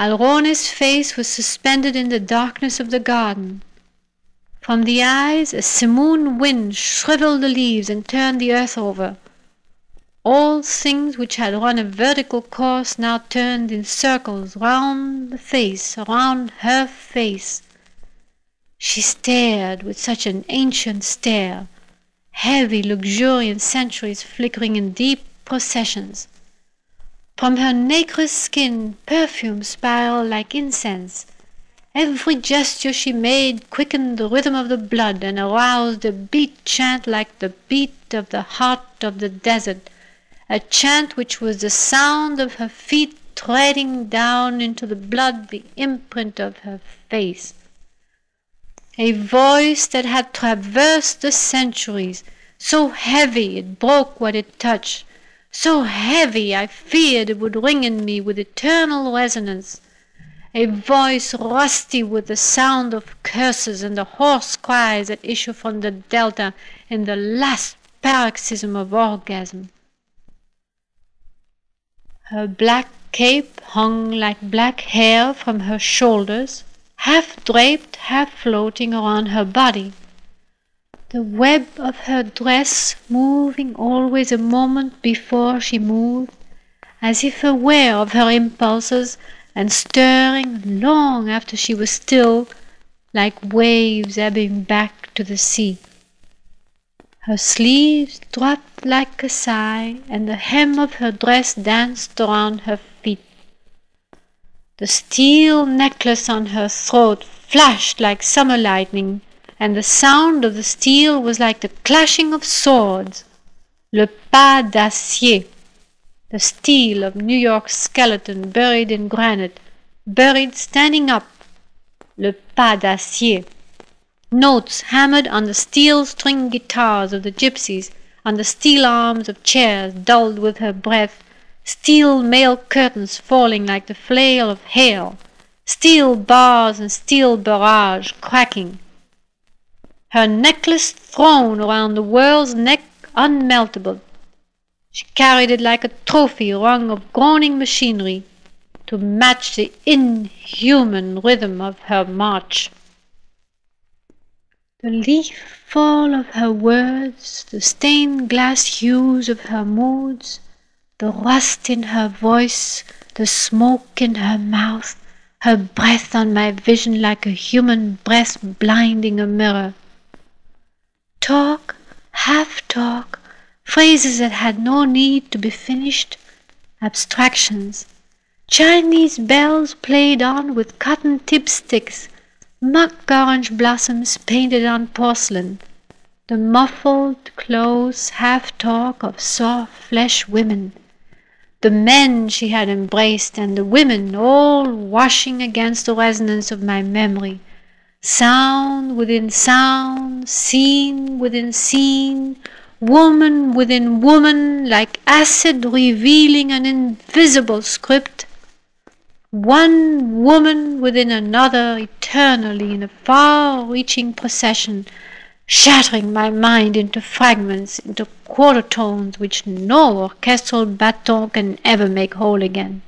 Alraune's face was suspended in the darkness of the garden. From the eyes a simoon wind shriveled the leaves and turned the earth over. All things which had run a vertical course now turned in circles round the face, around her face. She stared with such an ancient stare, heavy, luxuriant centuries flickering in deep processions. From her nacreous skin perfume spiraled like incense. Every gesture she made quickened the rhythm of the blood and aroused a beat chant like the beat of the heart of the desert, a chant which was the sound of her feet treading down into the blood the imprint of her face. A voice that had traversed the centuries, so heavy it broke what it touched, so heavy I feared it would ring in me with eternal resonance. A voice rusty with the sound of curses and the hoarse cries that issue from the delta in the last paroxysm of orgasm. Her black cape hung like black hair from her shoulders, half draped, half floating around her body. The web of her dress moving always a moment before she moved, as if aware of her impulses and stirring long after she was still, like waves ebbing back to the sea. Her sleeves dropped like a sigh, and the hem of her dress danced around her feet. The steel necklace on her throat flashed like summer lightning, and the sound of the steel was like the clashing of swords. Le pas d'acier, the steel of New York's skeleton buried in granite, buried standing up. Le pas d'acier. Notes hammered on the steel string guitars of the gypsies, on the steel arms of chairs dulled with her breath, steel mail curtains falling like the flail of hail, steel bars and steel barrage cracking. Her necklace thrown around the world's neck unmeltable. She carried it like a trophy rung of groaning machinery to match the inhuman rhythm of her march. The leaf fall of her words, the stained glass hues of her moods, the rust in her voice, the smoke in her mouth, her breath on my vision like a human breath blinding a mirror. Talk, half-talk, phrases that had no need to be finished, abstractions. Chinese bells played on with cotton-tip sticks, mock orange blossoms painted on porcelain, the muffled, close half-talk of soft flesh women, the men she had embraced and the women all washing against the resonance of my memory, sound within sound, scene within scene, woman within woman, like acid revealing an invisible script, one woman within another eternally in a far-reaching procession, shattering my mind into fragments, into quarter tones which no orchestral baton can ever make whole again.